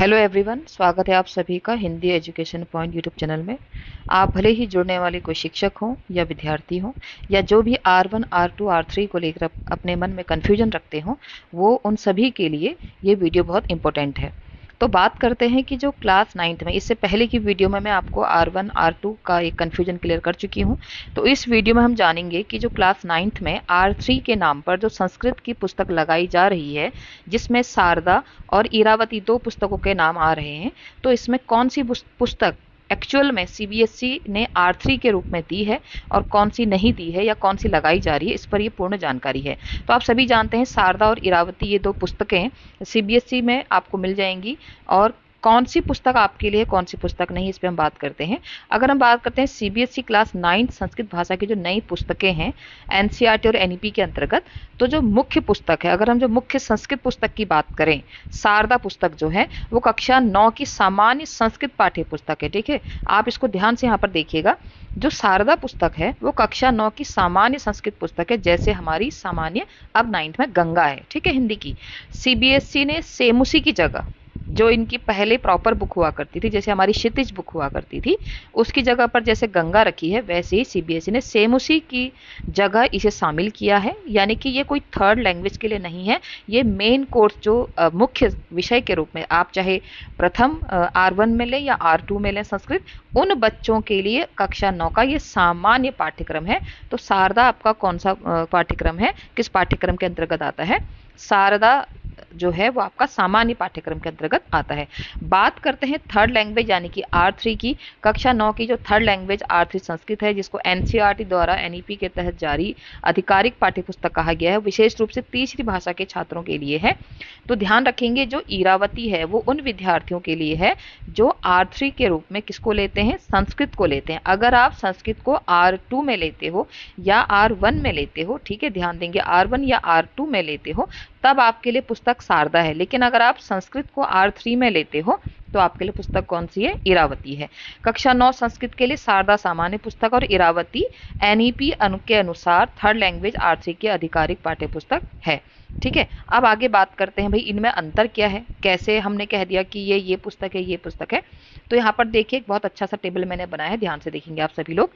Hello everyone, स्वागत है आप सभी का Hindi education point YouTube channel में। आप भले ही जुड़ने वाले कोई शिक्षक हों या विद्यार्थी हों या जो भी R1, R2, R3 को लेकर अपने मन में कन्फ्यूजन रखते हों, वो उन सभी के लिए ये वीडियो बहुत इंपॉर्टेंट है। तो बात करते हैं कि जो क्लास 9th में, इससे पहले की वीडियो में मैं आपको R1, R2 का एक कन्फ्यूजन क्लियर कर चुकी हूँ। तो इस वीडियो में हम जानेंगे कि जो क्लास 9th में R3 के नाम पर जो संस्कृत की पुस्तक लगाई जा रही है, जिसमें शारदा और इरावती दो पुस्तकों के नाम आ रहे हैं, तो इसमें कौन सी पुस्तक एक्चुअल में सीबीएसई ने R3 के रूप में दी है और कौन सी नहीं दी है या कौन सी लगाई जा रही है, इस पर ये पूर्ण जानकारी है। तो आप सभी जानते हैं शारदा और इरावती ये दो पुस्तकें सीबीएसई में आपको मिल जाएंगी, और कौन सी पुस्तक आपके लिए कौन सी पुस्तक नहीं, इस पर हम बात करते हैं। अगर हम बात करते हैं सीबीएसई क्लास 9 संस्कृत भाषा की जो नई पुस्तकें हैं एनसीईआरटी और एनईपी के अंतर्गत, तो जो मुख्य पुस्तक है, अगर हम जो मुख्य संस्कृत पुस्तक की बात करें, शारदा पुस्तक जो है वो कक्षा 9 की सामान्य संस्कृत पाठ्य पुस्तक है। ठीक है, आप इसको ध्यान से यहाँ पर देखिएगा। जो शारदा पुस्तक है वो कक्षा 9 की सामान्य संस्कृत पुस्तक है, जैसे हमारी सामान्य अब 9th में गंगा है, ठीक है, हिंदी की। सीबीएसई ने सेमुसी की जगह, जो इनकी पहले प्रॉपर बुक हुआ करती थी, जैसे हमारी क्षितिज बुक हुआ करती थी, उसकी जगह पर जैसे गंगा रखी है, वैसे ही सीबीएसई ने सेमुसी की जगह इसे शामिल किया है। यानी कि ये कोई थर्ड लैंग्वेज के लिए नहीं है, ये मेन कोर्स जो मुख्य विषय के रूप में, आप चाहे प्रथम R1 में लें या R2 में लें संस्कृत, उन बच्चों के लिए कक्षा 9 का ये सामान्य पाठ्यक्रम है। तो शारदा आपका कौन सा पाठ्यक्रम है, किस पाठ्यक्रम के अंतर्गत आता है? शारदा जो है वो आपका सामान्य पाठ्यक्रम के अंतर्गत आता है। बात करते हैं थर्ड लैंग्वेज यानी कि R3 की। कक्षा 9 की जो थर्ड लैंग्वेज R3 संस्कृत है, जिसको एनसीईआरटी द्वारा एनईपी के तहत जारी आधिकारिक पाठ्यपुस्तक कहा गया है, विशेष रूप से तीसरी भाषा के छात्रों के लिए है। तो ध्यान रखेंगे, जो इरावती है वो उन विद्यार्थियों के लिए है जो R3 के रूप में किसको लेते हैं? संस्कृत को लेते हैं। अगर आप संस्कृत को R2 में लेते हो या R1 में लेते हो, ठीक है, ध्यान देंगे, R1 या R2 में लेते हो, तब आपके लिए पुस्तक शारदा है। लेकिन अगर आप संस्कृत को R3 में लेते हो तो आपके लिए पुस्तक कौन सी है? इरावती है। कक्षा 9 संस्कृत के लिए शारदा सामान्य पुस्तक और इरावती एनईपी के अनुसार थर्ड लैंग्वेज R3 की आधिकारिक पाठ्य पुस्तक है। ठीक है, अब आगे बात करते हैं भाई इनमें अंतर क्या है, कैसे हमने कह दिया कि ये पुस्तक है, ये पुस्तक है। तो यहाँ पर देखिए एक बहुत अच्छा सा टेबल मैंने बनाया है, ध्यान से देखेंगे आप सभी लोग।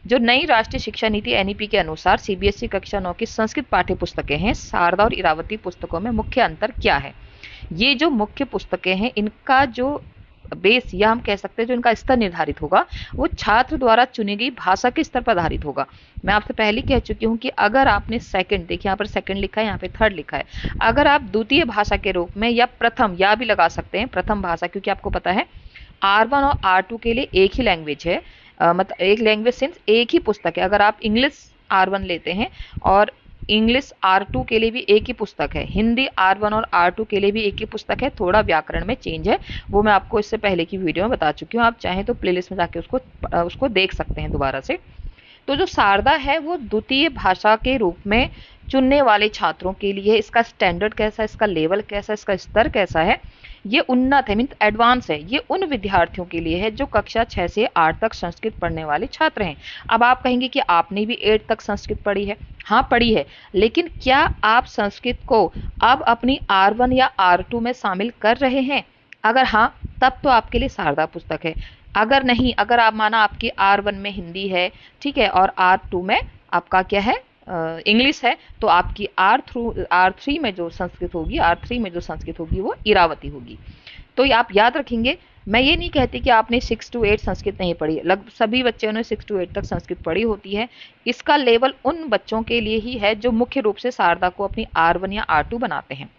जो नई राष्ट्रीय शिक्षा नीति एनईपी के अनुसार सीबीएसई कक्षा 9 की संस्कृत पाठ्य पुस्तकें हैं, शारदा और इरावती पुस्तकों में मुख्य अंतर क्या है? ये जो मुख्य पुस्तकें हैं, इनका जो बेस या हम कह सकते हैं जो इनका स्तर निर्धारित होगा, वो छात्र द्वारा चुनी गई भाषा के स्तर पर आधारित होगा। मैं आपसे पहले कह चुकी हूँ कि अगर आपने सेकंड, देखिए यहाँ पर सेकंड लिखा है, यहाँ पे थर्ड लिखा है, अगर आप द्वितीय भाषा के रूप में या प्रथम, या भी लगा सकते हैं प्रथम भाषा, क्योंकि आपको पता है R1 और R2 के लिए एक ही लैंग्वेज है, मतलब एक लैंग्वेज सिंस एक ही पुस्तक है। अगर आप इंग्लिश R1 लेते हैं और इंग्लिश R2 के लिए भी एक ही पुस्तक है, हिंदी R1 और R2 के लिए भी एक ही पुस्तक है, थोड़ा व्याकरण में चेंज है, वो मैं आपको इससे पहले की वीडियो में बता चुकी हूँ। आप चाहें तो प्लेलिस्ट में जाके उसको देख सकते हैं दोबारा से। तो जो शारदा है वो द्वितीय भाषा के रूप में चुनने वाले छात्रों के लिए, इसका स्टैंडर्ड कैसा है, इसका लेवल कैसा है, इसका स्तर कैसा है, ये उन्नत है, मीन एडवांस है। ये उन विद्यार्थियों के लिए है जो कक्षा 6 से 8 तक संस्कृत पढ़ने वाले छात्र हैं। अब आप कहेंगे कि आपने भी 8 तक संस्कृत पढ़ी है। हाँ पढ़ी है, लेकिन क्या आप संस्कृत को अब अपनी R1 या R2 में शामिल कर रहे हैं? अगर हाँ, तब तो आपके लिए शारदा पुस्तक है। अगर नहीं, अगर आप माना आपकी R1 में हिंदी है, ठीक है, और R2 में आपका क्या है, इंग्लिश है, तो आपकी R3 में जो संस्कृत होगी, R3 में जो संस्कृत होगी वो इरावती होगी। तो ये आप याद रखेंगे। मैं ये नहीं कहती कि आपने 6 to 8 संस्कृत नहीं पढ़ी, लगभग सभी बच्चों ने 6 to 8 तक संस्कृत पढ़ी होती है। इसका लेवल उन बच्चों के लिए ही है जो मुख्य रूप से शारदा को अपनी R1 या R2 बनाते हैं।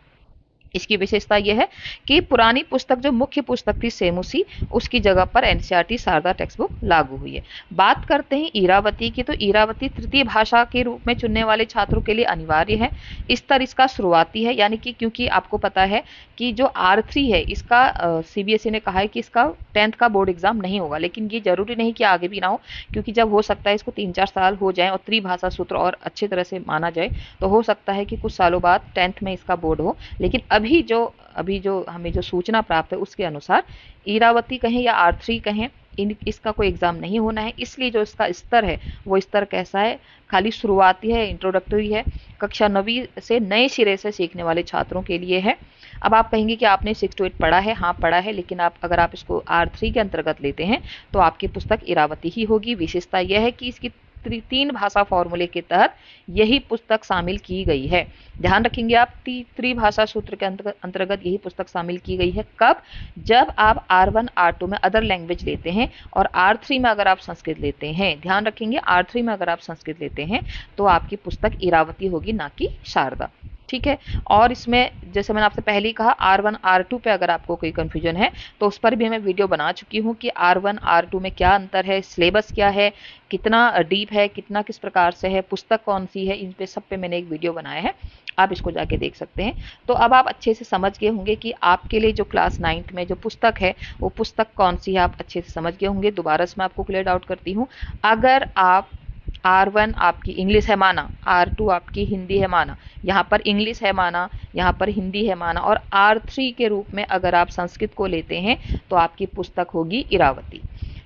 इसकी विशेषता यह है कि पुरानी पुस्तक जो मुख्य पुस्तक थी सेमुसी, उसकी जगह पर एनसीईआरटी शारदा टेक्स्ट बुक लागू हुई है। बात करते हैं इरावती की, तो इरावती तृतीय भाषा के रूप में चुनने वाले छात्रों के लिए अनिवार्य है। स्तर इसका शुरुआती है, यानी कि क्योंकि आपको पता है कि जो R3 है इसका सीबीएसई ने कहा है कि इसका 10th का बोर्ड एग्जाम नहीं होगा, लेकिन ये जरूरी नहीं कि आगे भी ना हो, क्योंकि जब हो सकता है इसको 3-4 साल हो जाए और त्रिभाषा सूत्र और अच्छी तरह से माना जाए, तो हो सकता है कि कुछ सालों बाद 10th में इसका बोर्ड हो। लेकिन अभी जो हमें जो सूचना प्राप्त है उसके अनुसार इरावती कहें या R3 कहें, इसका कोई एग्जाम नहीं होना है। इसलिए जो इसका स्तर है वो स्तर कैसा है, खाली शुरुआती है, इंट्रोडक्टरी है, कक्षा 9वीं से नए सिरे से सीखने वाले छात्रों के लिए है। अब आप कहेंगे कि आपने 6 to 8 पढ़ा है, हाँ पढ़ा है, लेकिन अगर आप इसको R3 के अंतर्गत लेते हैं तो आपकी पुस्तक इरावती ही होगी। विशेषता यह है कि इसकी 3 भाषा फॉर्मूले के तहत यही पुस्तक शामिल की गई है। ध्यान रखेंगे आप, त्रिभाषा सूत्र के अंतर्गत यही पुस्तक शामिल की गई है। कब? जब आप R1 R2 में अदर लैंग्वेज लेते हैं और R3 में अगर आप संस्कृत लेते हैं। ध्यान रखेंगे, R3 में अगर आप संस्कृत लेते हैं तो आपकी पुस्तक इरावती होगी, ना कि शारदा। ठीक है। और इसमें जैसे मैंने आपसे पहले ही कहा, R1 R2 पे अगर आपको कोई कंफ्यूजन है तो उस पर भी मैं वीडियो बना चुकी हूँ कि R1 R2 में क्या अंतर है, सिलेबस क्या है, कितना डीप है, कितना किस प्रकार से है, पुस्तक कौन सी है, इन पे सब पे मैंने एक वीडियो बनाया है, आप इसको जाके देख सकते हैं। तो अब आप अच्छे से समझ गए होंगे कि आपके लिए जो क्लास 9th में जो पुस्तक है वो पुस्तक कौन सी है, आप अच्छे से समझ गए होंगे। दोबारा से मैं आपको क्लियर आउट करती हूँ। अगर आप R1 आपकी इंग्लिश है माना, R2 आपकी हिंदी है माना, यहाँ पर इंग्लिश है माना, यहाँ पर हिंदी है माना, और R3 के रूप में अगर आप संस्कृत को लेते हैं तो आपकी पुस्तक होगी इरावती।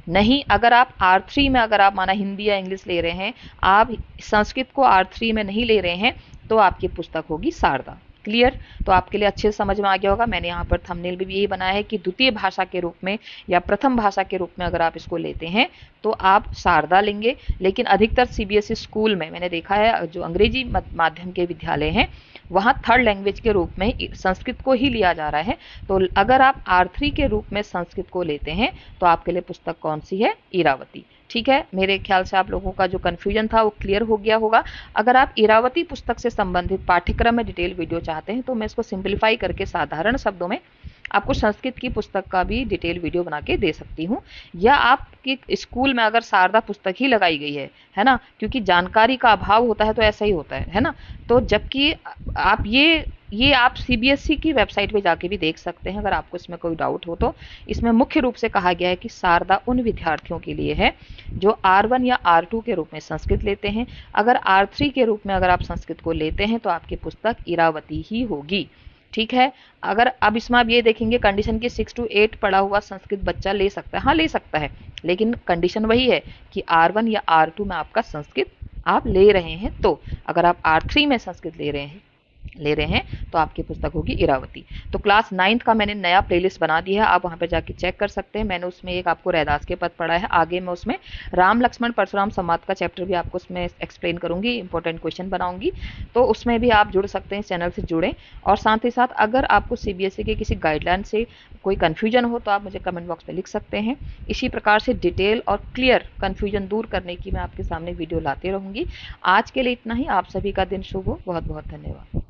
नहीं, अगर आप R3 में अगर आप माना हिंदी या इंग्लिश ले रहे हैं, आप संस्कृत को R3 में नहीं ले रहे हैं, तो आपकी पुस्तक होगी शारदा। क्लियर? तो आपके लिए अच्छे से समझ में आ गया होगा। मैंने यहाँ पर थंबनेल भी यही बनाया है कि द्वितीय भाषा के रूप में या प्रथम भाषा के रूप में अगर आप इसको लेते हैं तो आप शारदा लेंगे। लेकिन अधिकतर CBSE स्कूल में मैंने देखा है, जो अंग्रेजी माध्यम के विद्यालय हैं वहाँ थर्ड लैंग्वेज के रूप में संस्कृत को ही लिया जा रहा है। तो अगर आप R3 के रूप में संस्कृत को लेते हैं तो आपके लिए पुस्तक कौन सी है? इरावती। ठीक है, मेरे ख्याल से आप लोगों का जो कन्फ्यूजन था वो क्लियर हो गया होगा। अगर आप इरावती पुस्तक से संबंधित पाठ्यक्रम में डिटेल वीडियो चाहते हैं तो मैं इसको सिंप्लीफाई करके साधारण शब्दों में आपको संस्कृत की पुस्तक का भी डिटेल वीडियो बना के दे सकती हूँ। या आपकी स्कूल में अगर शारदा पुस्तक ही लगाई गई है ना, क्योंकि जानकारी का अभाव होता है तो ऐसा ही होता है ना। तो जबकि आप ये आप CBSE की वेबसाइट पे जाके भी देख सकते हैं अगर आपको इसमें कोई डाउट हो तो। इसमें मुख्य रूप से कहा गया है कि शारदा उन विद्यार्थियों के लिए है जो R1 या R2 के रूप में संस्कृत लेते हैं। अगर R3 के रूप में अगर आप संस्कृत को लेते हैं तो आपकी पुस्तक इरावती ही होगी। ठीक है। अगर अब इसमें आप ये देखेंगे कंडीशन की 6 to 8 पढ़ा हुआ संस्कृत बच्चा ले सकता है, हाँ ले सकता है, लेकिन कंडीशन वही है कि R1 या R2 में आपका संस्कृत आप ले रहे हैं। तो अगर आप R3 में संस्कृत ले रहे हैं तो आपकी पुस्तक होगी इरावती। तो क्लास 9th का मैंने नया प्लेलिस्ट बना दिया है, आप वहाँ पे जाके चेक कर सकते हैं। मैंने उसमें एक आपको रैदास के पद पढ़ा है, आगे मैं उसमें राम लक्ष्मण परशुराम संवाद का चैप्टर भी आपको उसमें एक्सप्लेन करूंगी, इंपॉर्टेंट क्वेश्चन बनाऊंगी। तो उसमें भी आप जुड़ सकते हैं, इस चैनल से जुड़ें। और साथ ही साथ अगर आपको CBSE के किसी गाइडलाइन से कोई कन्फ्यूजन हो तो आप मुझे कमेंट बॉक्स में लिख सकते हैं। इसी प्रकार से डिटेल और क्लियर कन्फ्यूजन दूर करने की मैं आपके सामने वीडियो लाते रहूंगी। आज के लिए इतना ही। आप सभी का दिन शुभ हो। बहुत बहुत धन्यवाद।